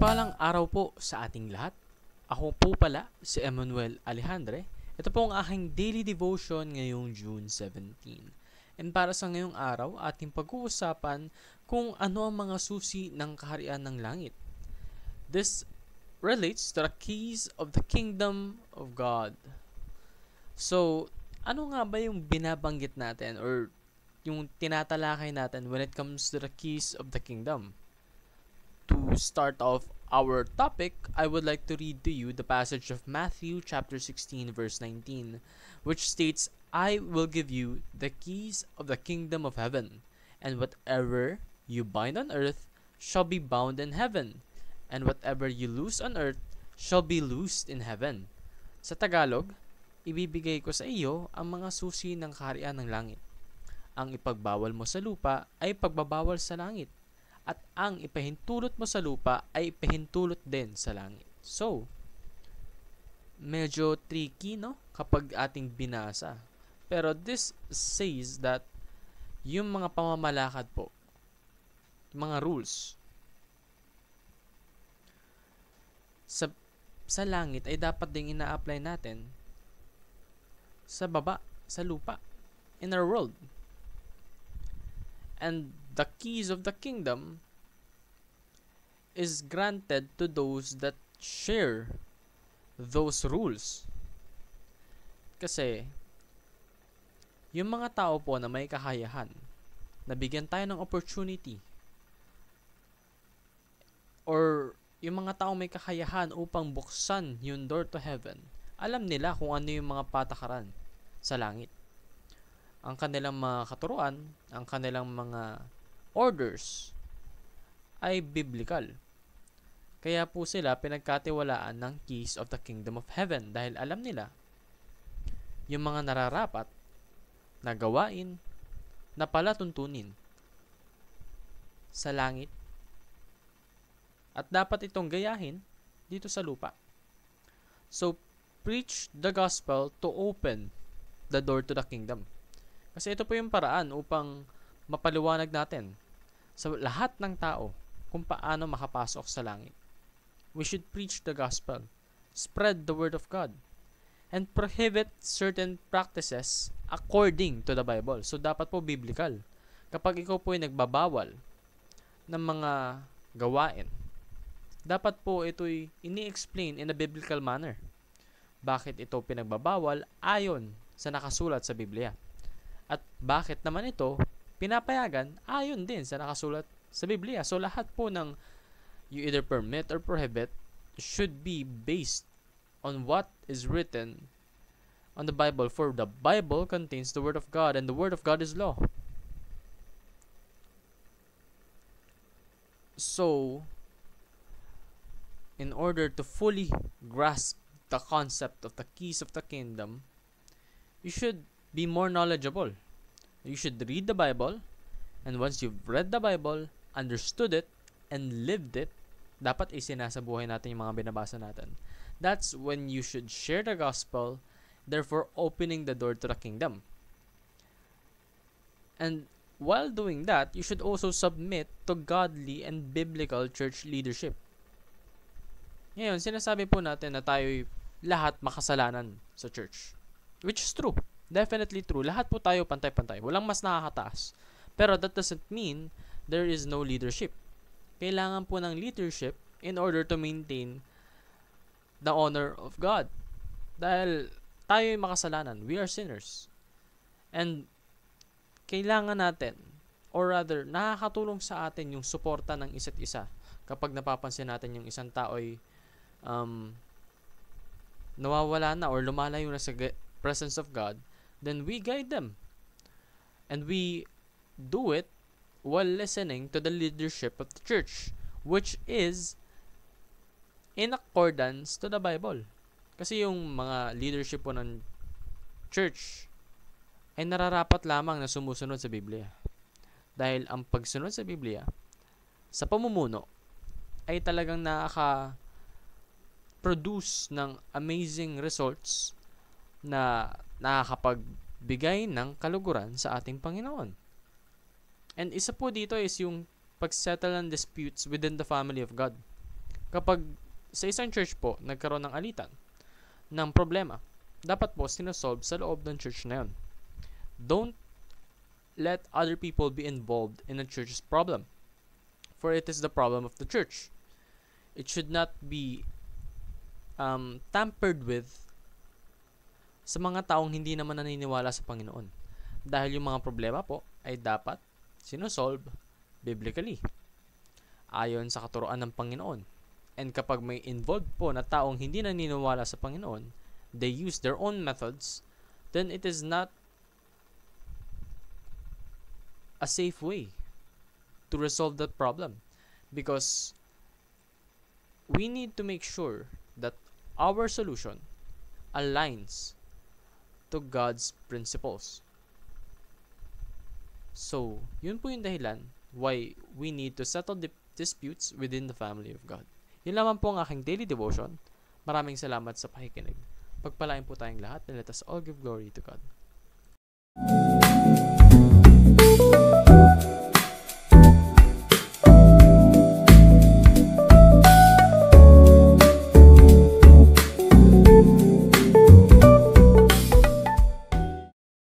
Mapagpalang araw po sa ating lahat. Ako po pala si Emmanuel Alejandre. Ito po ang aking daily devotion ngayong June 17. And para sa ngayong araw, ating pag-uusapan kung ano ang mga susi ng kaharian ng langit. This relates to the keys of the kingdom of God. So, ano nga ba yung binabanggit natin or yung tinatalakay natin when it comes to the keys of the kingdom? To start off our topic, I would like to read to you the passage of Matthew chapter 16 verse 19, which states, I will give you the keys of the kingdom of heaven, and whatever you bind on earth shall be bound in heaven, and whatever you loose on earth shall be loosed in heaven. Sa Tagalog, ibibigay ko sa iyo ang mga susi ng kaharian ng langit. Ang ipagbawal mo sa lupa ay pagbabawal sa langit, at ang ipahintulot mo sa lupa ay ipahintulot din sa langit. So, medyo tricky, no? Kapag ating binasa. Pero this says that yung mga pamamalakad po, mga rules, sa langit ay dapat ding ina-apply natin sa baba, sa lupa, in our world. And the keys of the kingdom is granted to those that share those rules. Kasi, yung mga tao po na may kakayahan, nabigyan tayo ng opportunity, or yung mga tao may kakayahan upang buksan yung door to heaven, alam nila kung ano yung mga patakaran sa langit. Ang kanilang mga katuruan, ang kanilang mga orders ay biblical. Kaya po sila pinagkatiwalaan ng keys of the kingdom of heaven dahil alam nila yung mga nararapat na gawain na palatuntunin sa langit at dapat itong gayahin dito sa lupa. So, preach the gospel to open the door to the kingdom. Kasi ito po yung paraan upang mapaliwanag natin sa lahat ng tao kung paano makapasok sa langit. We should preach the gospel, spread the word of God, and prohibit certain practices according to the Bible. So, dapat po biblical. Kapag ikaw po ay nagbabawal ng mga gawain, dapat po ito'y ini-explain in a biblical manner. Bakit ito pinagbabawal ayon sa nakasulat sa Biblia? At bakit naman ito pinapayagan ayon din sa nakasulat sa Biblia? So lahat po ng you either permit or prohibit should be based on what is written on the Bible, for the Bible contains the Word of God, and the Word of God is law. So, in order to fully grasp the concept of the keys of the kingdom, you should be more knowledgeable. You should read the Bible, and once you've read the Bible, understood it, and lived it, dapat isinasabuhay natin yung mga binabasa natin. That's when you should share the gospel, therefore opening the door to the kingdom. And while doing that, you should also submit to godly and biblical church leadership. Ngayon, sinasabi po natin na tayo'y lahat makasalanan sa church. Which is true. Definitely true. Lahat po tayo pantay-pantay. Walang mas nakakataas. Pero that doesn't mean there is no leadership. Kailangan po ng leadership in order to maintain the honor of God. Dahil tayo'y makasalanan. We are sinners. And kailangan natin, or rather, nakakatulong sa atin yung suporta ng isa't isa. Kapag napapansin natin yung isang tao'y nawawala na or lumalayo na sa presence of God, then we guide them. And we do it while listening to the leadership of the church, which is in accordance to the Bible. Kasi yung mga leadership po ng church ay nararapat lamang na sumusunod sa Biblia. Dahil ang pagsunod sa Biblia, sa pamumuno, ay talagang nakaka-produce ng amazing results na nakakapagbigay ng kaluguran sa ating Panginoon. And isa po dito is yung pagsettle ng disputes within the family of God. Kapag sa isang church po nagkaroon ng alitan, ng problema, dapat po sinosolve sa loob ng church na yun. Don't let other people be involved in a church's problem, for it is the problem of the church. It should not be tampered with sa mga taong hindi naman naniniwala sa Panginoon. Dahil yung mga problema po ay dapat sinosolve biblically, ayon sa katuruan ng Panginoon. And kapag may involved po na taong hindi naniniwala sa Panginoon, they use their own methods, then it is not a safe way to resolve that problem, because we need to make sure that our solution aligns to God's principles. So, yun po yung dahilan why we need to settle disputes within the family of God. Yun lamang po ang aking daily devotion. Maraming salamat sa pakikinig. Pagpalain po tayong lahat, and let us all give glory to God.